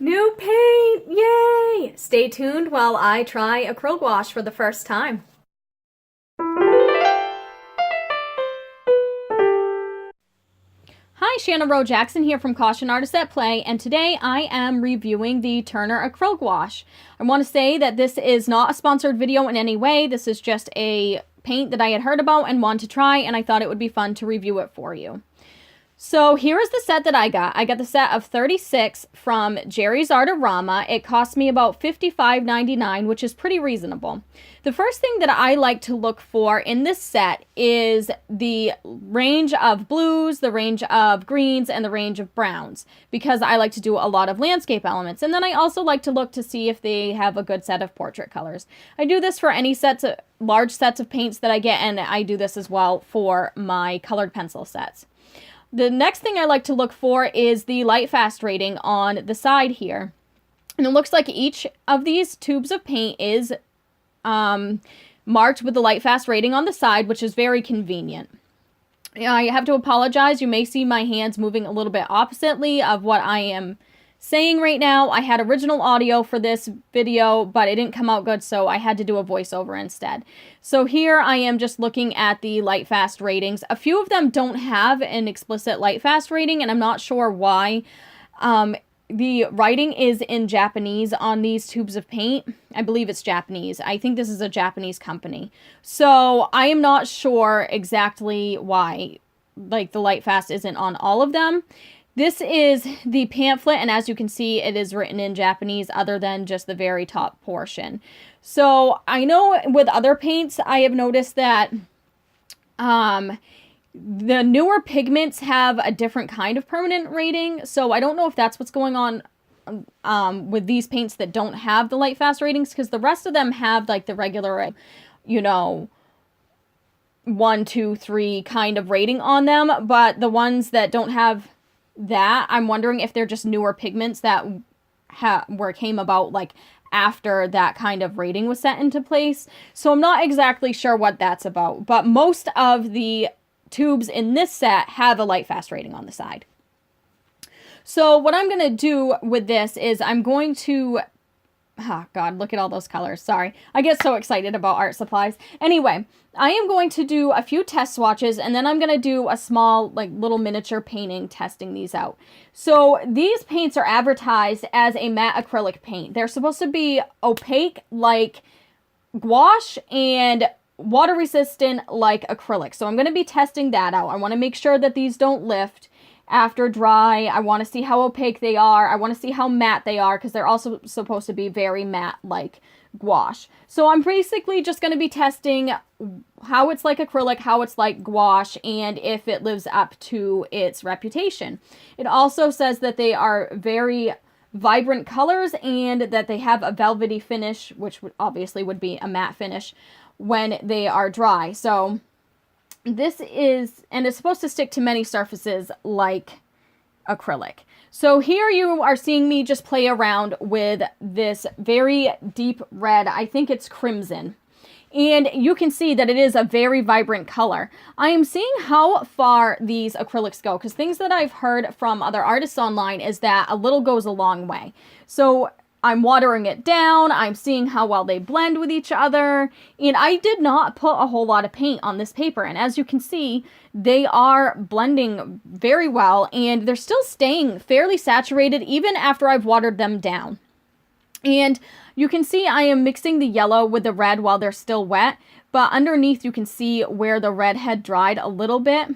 New paint! Yay! Stay tuned while I try acryl gouache for the first time. Hi, Shanna Rowe Jackson here from Caution Artists at Play, and today I am reviewing the Turner Acryl Gouache. I want to say that this is not a sponsored video in any way. This is just a paint that I had heard about and wanted to try, and I thought it would be fun to review it for you. So here is the set that I got. I got the set of 36 from Jerry's Artorama. It cost me about $55.99, which is pretty reasonable. The first thing that I like to look for in this set is the range of blues, the range of greens, and the range of browns, because I like to do a lot of landscape elements. And then I also like to look to see if they have a good set of portrait colors. I do this for any large sets of paints that I get, and I do this as well for my colored pencil sets. The next thing I like to look for is the light fast rating on the side here. And it looks like each of these tubes of paint is marked with the light fast rating on the side, which is very convenient. I have to apologize. You may see my hands moving a little bit oppositely of what I am saying right now. I had original audio for this video, but it didn't come out good, so I had to do a voiceover instead. So here I am just looking at the light fast ratings. A few of them don't have an explicit light fast rating, and I'm not sure why. The writing is in Japanese on these tubes of paint. I believe it's Japanese. I think this is a Japanese company. So I am not sure exactly why, like, the light fast isn't on all of them. This is the pamphlet, and as you can see, it is written in Japanese other than just the very top portion. So I know with other paints, I have noticed that the newer pigments have a different kind of permanent rating. So I don't know if that's what's going on with these paints that don't have the light fast ratings, because the rest of them have like the regular, 1, 2, 3 kind of rating on them. But the ones that don't have that, I'm wondering if they're just newer pigments that came about like after that kind of rating was set into place. So I'm not exactly sure what that's about, but most of the tubes in this set have a light fast rating on the side. So what I'm going to do with this is I'm going to, oh God, look at all those colors. Sorry. I get so excited about art supplies. Anyway, I am going to do a few test swatches, and then I'm going to do a small, like, little miniature painting testing these out. So these paints are advertised as a matte acrylic paint. They're supposed to be opaque like gouache and water resistant like acrylic. So I'm going to be testing that out. I want to make sure that these don't lift after dry. I want to see how opaque they are. I want to see how matte they are, because they're also supposed to be very matte like gouache. So I'm basically just going to be testing how it's like acrylic, how it's like gouache, and if it lives up to its reputation. It also says that they are very vibrant colors and that they have a velvety finish, which obviously would be a matte finish when they are dry. So this is, and it's supposed to stick to many surfaces like acrylic. So here you are seeing me just play around with this very deep red. I think it's crimson. And you can see that it is a very vibrant color. I am seeing how far these acrylics go, because things that I've heard from other artists online is that a little goes a long way. So I'm watering it down, I'm seeing how well they blend with each other, and I did not put a whole lot of paint on this paper, and as you can see, they are blending very well, and they're still staying fairly saturated even after I've watered them down. And you can see I am mixing the yellow with the red while they're still wet, but underneath you can see where the red had dried a little bit.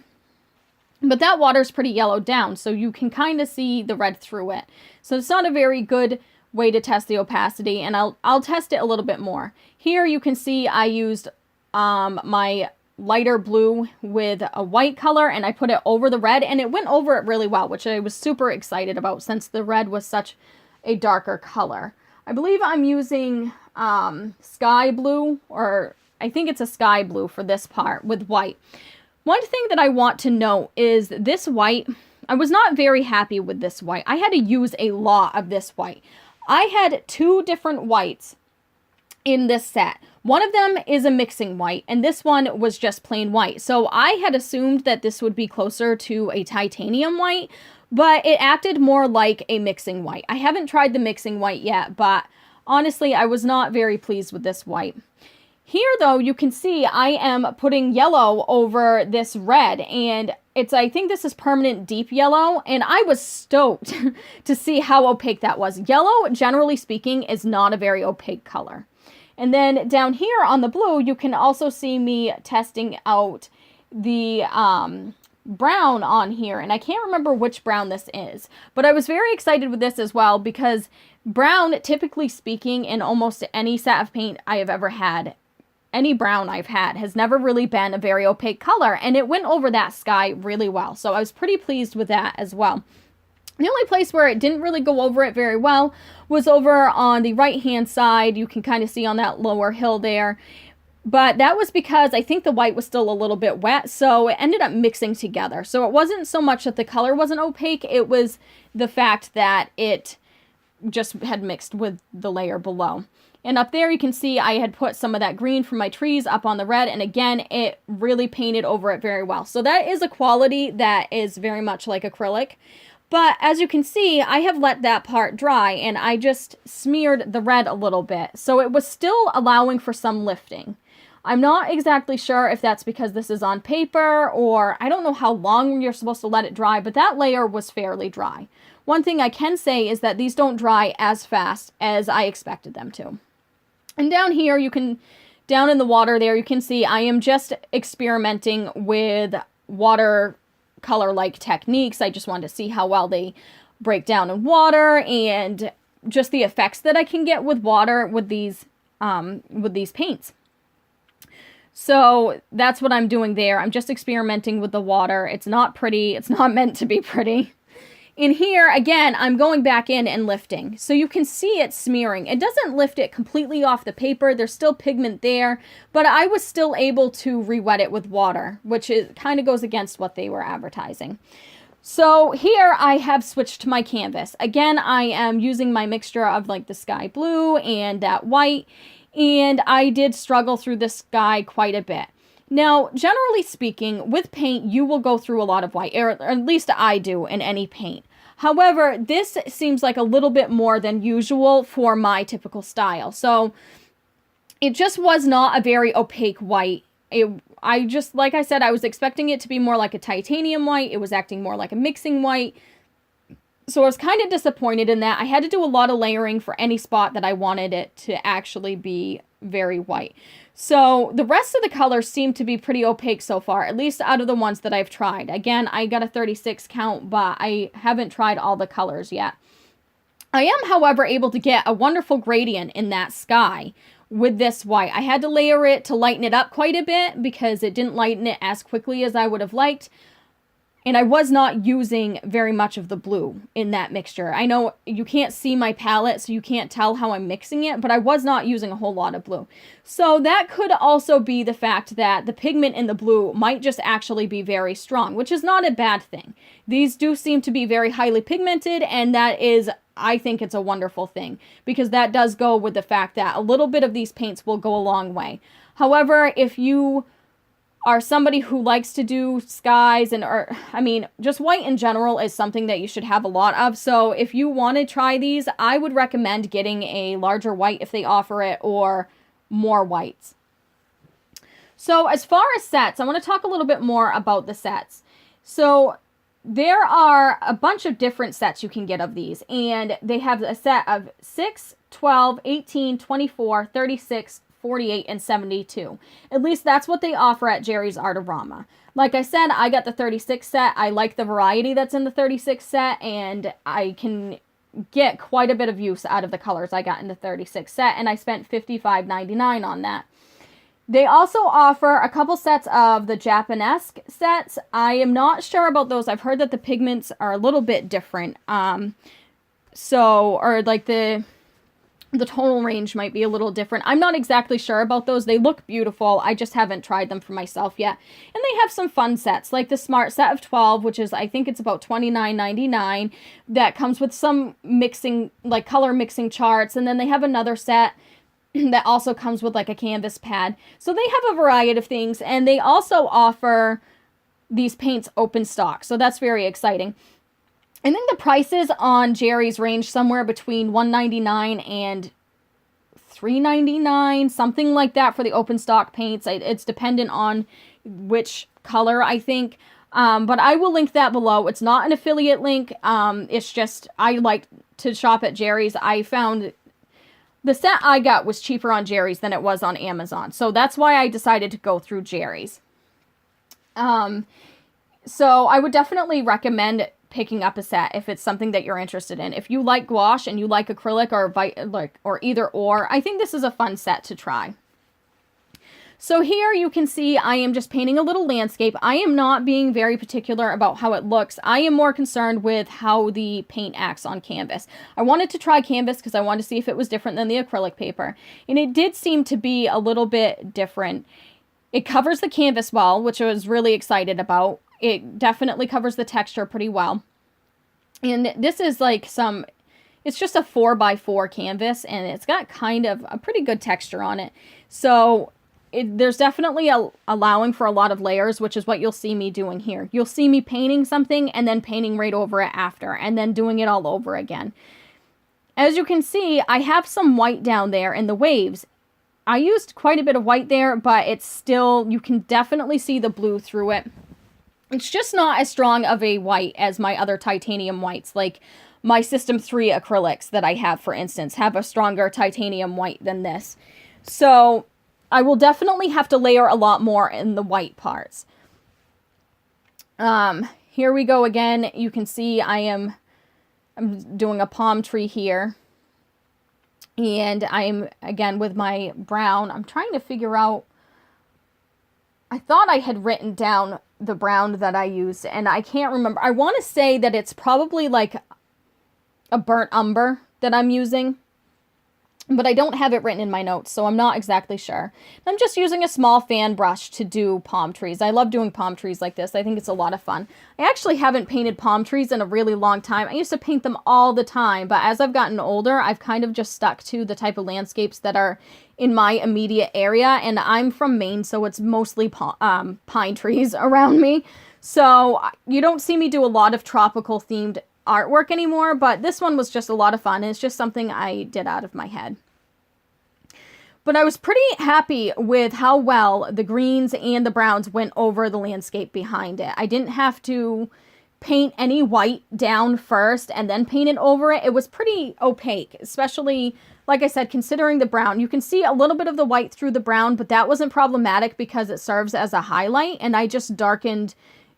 But that water's pretty yellowed down, so you can kind of see the red through it. So it's not a very good way to test the opacity, and I'll test it a little bit more. Here you can see I used my lighter blue with a white color, and I put it over the red, and it went over it really well, which I was super excited about since the red was such a darker color. I believe I'm using sky blue, or I think it's a sky blue for this part with white. One thing that I want to note is this white, I was not very happy with this white. I had to use a lot of this white. I had 2 different whites in this set. One of them is a mixing white, and this one was just plain white. So I had assumed that this would be closer to a titanium white, but it acted more like a mixing white. I haven't tried the mixing white yet, but honestly, I was not very pleased with this white. Here, though, you can see I am putting yellow over this red, and I think this is permanent deep yellow, and I was stoked to see how opaque that was. Yellow, generally speaking, is not a very opaque color. And then down here on the blue, you can also see me testing out the brown on here, and I can't remember which brown this is, but I was very excited with this as well because brown, typically speaking, in almost any set of paint I have ever had, any brown I've had, has never really been a very opaque color, and it went over that sky really well, so I was pretty pleased with that as well. The only place where it didn't really go over it very well was over on the right hand side. You can kind of see on that lower hill there. But that was because I think the white was still a little bit wet, so it ended up mixing together. So it wasn't so much that the color wasn't opaque, it was the fact that it just had mixed with the layer below. And up there you can see I had put some of that green from my trees up on the red, and again, it really painted over it very well. So that is a quality that is very much like acrylic. But as you can see, I have let that part dry, and I just smeared the red a little bit. So it was still allowing for some lifting. I'm not exactly sure if that's because this is on paper, or I don't know how long you're supposed to let it dry, but that layer was fairly dry. One thing I can say is that these don't dry as fast as I expected them to. And down here, down in the water there, you can see I am just experimenting with watercolor-like techniques. I just wanted to see how well they break down in water and just the effects that I can get with water with these paints. So that's what I'm doing there. I'm just experimenting with the water. It's not pretty. It's not meant to be pretty. In here, again, I'm going back in and lifting. So you can see it smearing. It doesn't lift it completely off the paper. There's still pigment there, but I was still able to re-wet it with water, which kind of goes against what they were advertising. So here I have switched to my canvas. Again, I am using my mixture of like the sky blue and that white. And I did struggle through this sky quite a bit. Now, generally speaking, with paint, you will go through a lot of white, or at least I do in any paint. However, this seems like a little bit more than usual for my typical style. So it just was not a very opaque white. Like I said, I was expecting it to be more like a titanium white. It was acting more like a mixing white. So I was kind of disappointed in that. I had to do a lot of layering for any spot that I wanted it to actually be very white. So the rest of the colors seem to be pretty opaque so far, at least out of the ones that I've tried. Again, I got a 36 count, but I haven't tried all the colors yet. I am, however, able to get a wonderful gradient in that sky with this white. I had to layer it to lighten it up quite a bit because it didn't lighten it as quickly as I would have liked. And I was not using very much of the blue in that mixture. I know you can't see my palette, so you can't tell how I'm mixing it, but I was not using a whole lot of blue. So that could also be the fact that the pigment in the blue might just actually be very strong, which is not a bad thing. These do seem to be very highly pigmented, and that is, I think it's a wonderful thing, because that does go with the fact that a little bit of these paints will go a long way. However, if you are somebody who likes to do skies just white in general is something that you should have a lot of. So if you want to try these, I would recommend getting a larger white if they offer it, or more whites. So as far as sets, I want to talk a little bit more about the sets. So there are a bunch of different sets you can get of these, and they have a set of 6, 12, 18, 24, 36, 48, and 72. At least that's what they offer at Jerry's Artorama. Like I said, I got the 36 set. I like the variety that's in the 36 set, and I can get quite a bit of use out of the colors I got in the 36 set, and I spent $55.99 on that. They also offer a couple sets of the Japanesque sets. I am not sure about those. I've heard that the pigments are a little bit different. The tonal range might be a little different. I'm not exactly sure about those. They look beautiful. I just haven't tried them for myself yet. And they have some fun sets, like the Smart Set of 12, which is, I think it's about $29.99. That comes with some mixing, like color mixing charts. And then they have another set that also comes with like a canvas pad. So they have a variety of things. And they also offer these paints open stock. So that's very exciting. I think the prices on Jerry's range somewhere between $1.99 and $3.99, something like that for the open stock paints. It's dependent on which color, I think. But I will link that below. It's not an affiliate link. It's just, I like to shop at Jerry's. I found the set I got was cheaper on Jerry's than it was on Amazon. So that's why I decided to go through Jerry's. So I would definitely recommend picking up a set if it's something that you're interested in. If you like gouache and you like acrylic or either or, I think this is a fun set to try. So here you can see I am just painting a little landscape. I am not being very particular about how it looks. I am more concerned with how the paint acts on canvas. I wanted to try canvas because I wanted to see if it was different than the acrylic paper. And it did seem to be a little bit different. It covers the canvas well, which I was really excited about. It definitely covers the texture pretty well. And this is like it's just a 4x4 canvas, and it's got kind of a pretty good texture on it. So there's definitely allowing for a lot of layers, which is what you'll see me doing here. You'll see me painting something and then painting right over it after, and then doing it all over again. As you can see, I have some white down there in the waves. I used quite a bit of white there, but it's still, you can definitely see the blue through it. It's just not as strong of a white as my other titanium whites, like my System 3 acrylics that I have, for instance, have a stronger titanium white than this. So I will definitely have to layer a lot more in the white parts. Here we go again. You can see I'm doing a palm tree here. And I'm, again, with my brown, I'm trying to figure out, I thought I had written down the brown that I used, and I can't remember. I want to say that it's probably like a burnt umber that I'm using, but I don't have it written in my notes, so I'm not exactly sure. I'm just using a small fan brush to do palm trees. I love doing palm trees like this. I think it's a lot of fun. I actually haven't painted palm trees in a really long time. I used to paint them all the time, but as I've gotten older, I've kind of just stuck to the type of landscapes that are in my immediate area, and I'm from Maine, so it's mostly pine trees around me. So you don't see me do a lot of tropical themed artwork anymore, but this one was just a lot of fun. It's just something I did out of my head. But I was pretty happy with how well the greens and the browns went over the landscape behind it. I didn't have to paint any white down first and then paint it over it. It was pretty opaque, especially, like I said, considering the brown. You can see a little bit of the white through the brown, but that wasn't problematic because it serves as a highlight, and I just darkened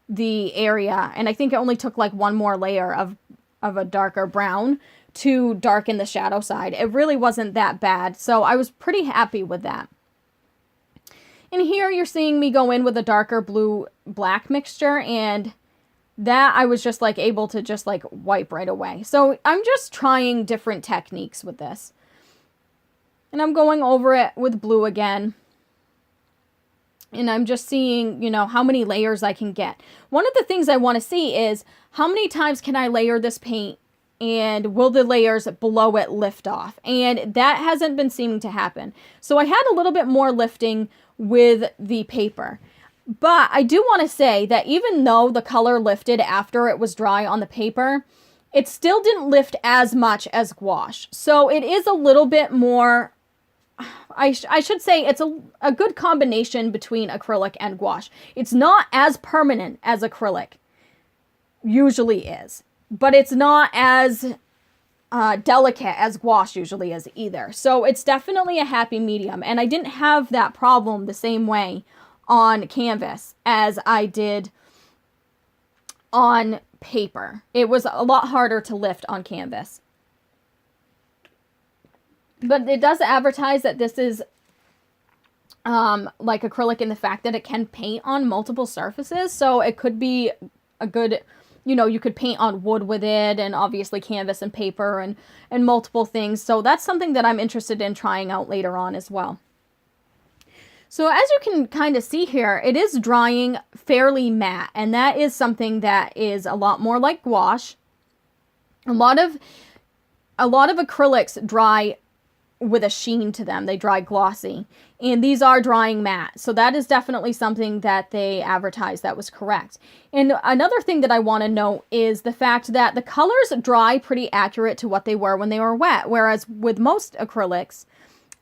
the area, and I think it only took like one more layer of a darker brown to darken the shadow side. It really wasn't that bad, so I was pretty happy with that. And here you're seeing me go in with a darker blue black mixture, and that I was just like able to just like wipe right away. So I'm just trying different techniques with this, and I'm going over it with blue again. And I'm just seeing, you know, how many layers I can get. One of the things I want to see is how many times can I layer this paint, and will the layers below it lift off? And that hasn't been seeming to happen. So I had a little bit more lifting with the paper. But I do want to say that even though the color lifted after it was dry on the paper, it still didn't lift as much as gouache. So it is a little bit more, I should say it's a good combination between acrylic and gouache. It's not as permanent as acrylic usually is, but it's not as delicate as gouache usually is either. So it's definitely a happy medium, and I didn't have that problem the same way on canvas as I did on paper. It was a lot harder to lift on canvas. But it does advertise that this is like acrylic in the fact that it can paint on multiple surfaces. So it could be a good, you know, you could paint on wood with it, and obviously canvas and paper and multiple things. So that's something that I'm interested in trying out later on as well. So as you can kind of see here, it is drying fairly matte, and that is something that is a lot more like gouache. A lot of acrylics dry with a sheen to them. They dry glossy. And these are drying matte. So that is definitely something that they advertised that was correct. And another thing that I want to note is the fact that the colors dry pretty accurate to what they were when they were wet. Whereas with most acrylics,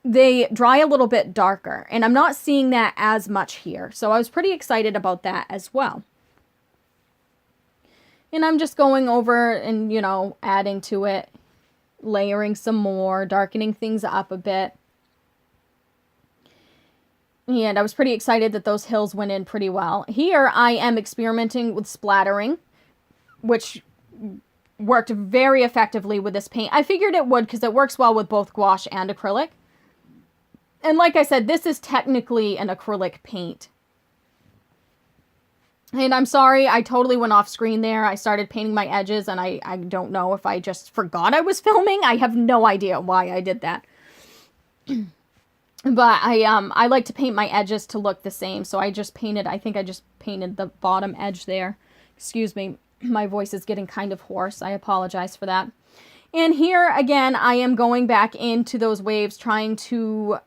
they dry a little bit darker. And I'm not seeing that as much here. So I was pretty excited about that as well. And I'm just going over and, you know, adding to it, layering some more, darkening things up a bit. And I was pretty excited that those hills went in pretty well. Here I am experimenting with splattering, which worked very effectively with this paint. I figured it would because it works well with both gouache and acrylic. And like I said, this is technically an acrylic paint. And I'm sorry, I totally went off screen there. I started painting my edges and I don't know if I just forgot I was filming. I have no idea why I did that. But I like to paint my edges to look the same. So I just painted, I think I just painted the bottom edge there. Excuse me, my voice is getting kind of hoarse. I apologize for that. And here again, I am going back into those waves, trying to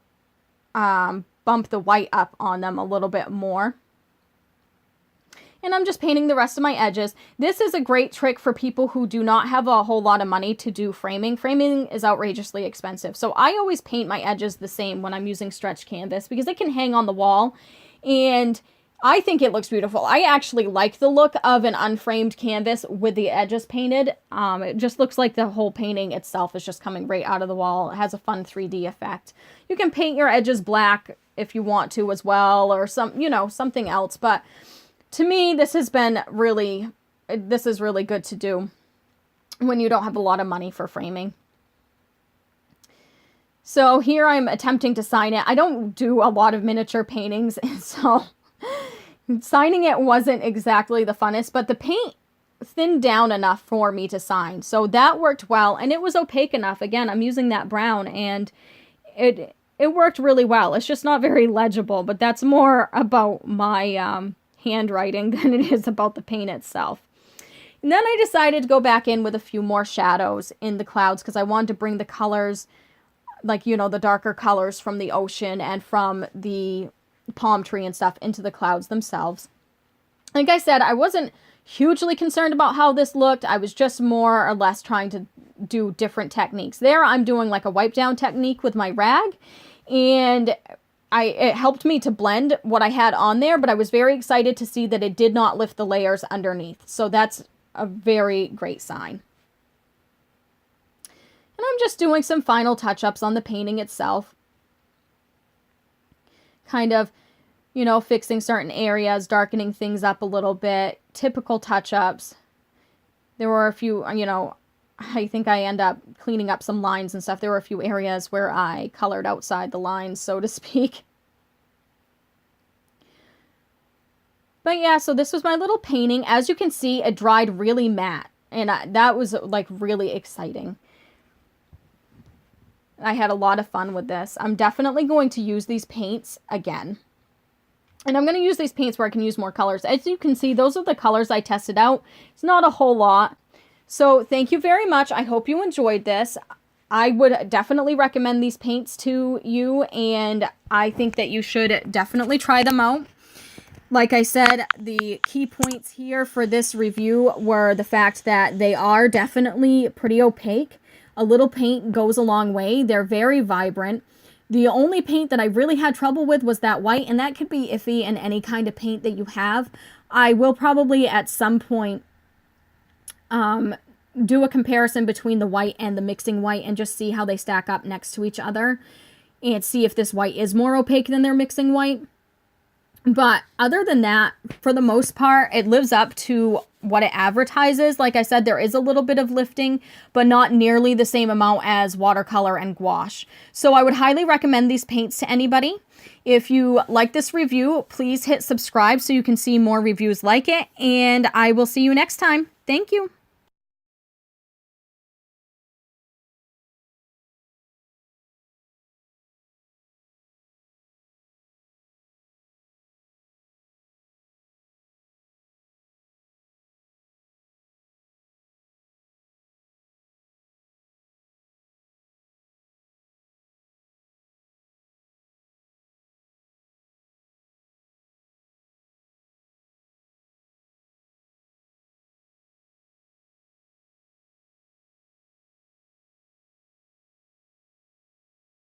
bump the white up on them a little bit more. And I'm just painting the rest of my edges. This is a great trick for people who do not have a whole lot of money to do framing. Framing is outrageously expensive. So I always paint my edges the same when I'm using stretch canvas because it can hang on the wall. And I think it looks beautiful. I actually like the look of an unframed canvas with the edges painted. It just looks like the whole painting itself is just coming right out of the wall. It has a fun 3D effect. You can paint your edges black if you want to as well, or something else. But to me, this is really good to do when you don't have a lot of money for framing. So here I'm attempting to sign it. I don't do a lot of miniature paintings, and so signing it wasn't exactly the funnest, but the paint thinned down enough for me to sign. So that worked well, and it was opaque enough. Again, I'm using that brown, and it worked really well. It's just not very legible, but that's more about my handwriting than it is about the paint itself. And then I decided to go back in with a few more shadows in the clouds because I wanted to bring the colors, like, the darker colors from the ocean and from the palm tree and stuff into the clouds themselves. Like I said, I wasn't hugely concerned about how this looked. I was just more or less trying to do different techniques. There I'm doing like a wipe down technique with my rag, and it helped me to blend what I had on there, but I was very excited to see that it did not lift the layers underneath. So that's a very great sign. And I'm just doing some final touch-ups on the painting itself. Kind of, fixing certain areas, darkening things up a little bit, typical touch-ups. There were a few, I think I end up cleaning up some lines and stuff. There were a few areas where I colored outside the lines, so to speak. But yeah, so this was my little painting. As you can see, it dried really matte, and that was like really exciting. I had a lot of fun with this. I'm definitely going to use these paints again. And I'm going to use these paints where I can use more colors. As you can see, those are the colors I tested out. It's not a whole lot. So thank you very much. I hope you enjoyed this. I would definitely recommend these paints to you, and I think that you should definitely try them out. Like I said, the key points here for this review were the fact that they are definitely pretty opaque. A little paint goes a long way. They're very vibrant. The only paint that I really had trouble with was that white, and that could be iffy in any kind of paint that you have. I will probably at some point do a comparison between the white and the mixing white and just see how they stack up next to each other and see if this white is more opaque than their mixing white. But other than that, for the most part, it lives up to what it advertises. Like I said, there is a little bit of lifting, but not nearly the same amount as watercolor and gouache. So I would highly recommend these paints to anybody. If you like this review, please hit subscribe so you can see more reviews like it. And I will see you next time. Thank you.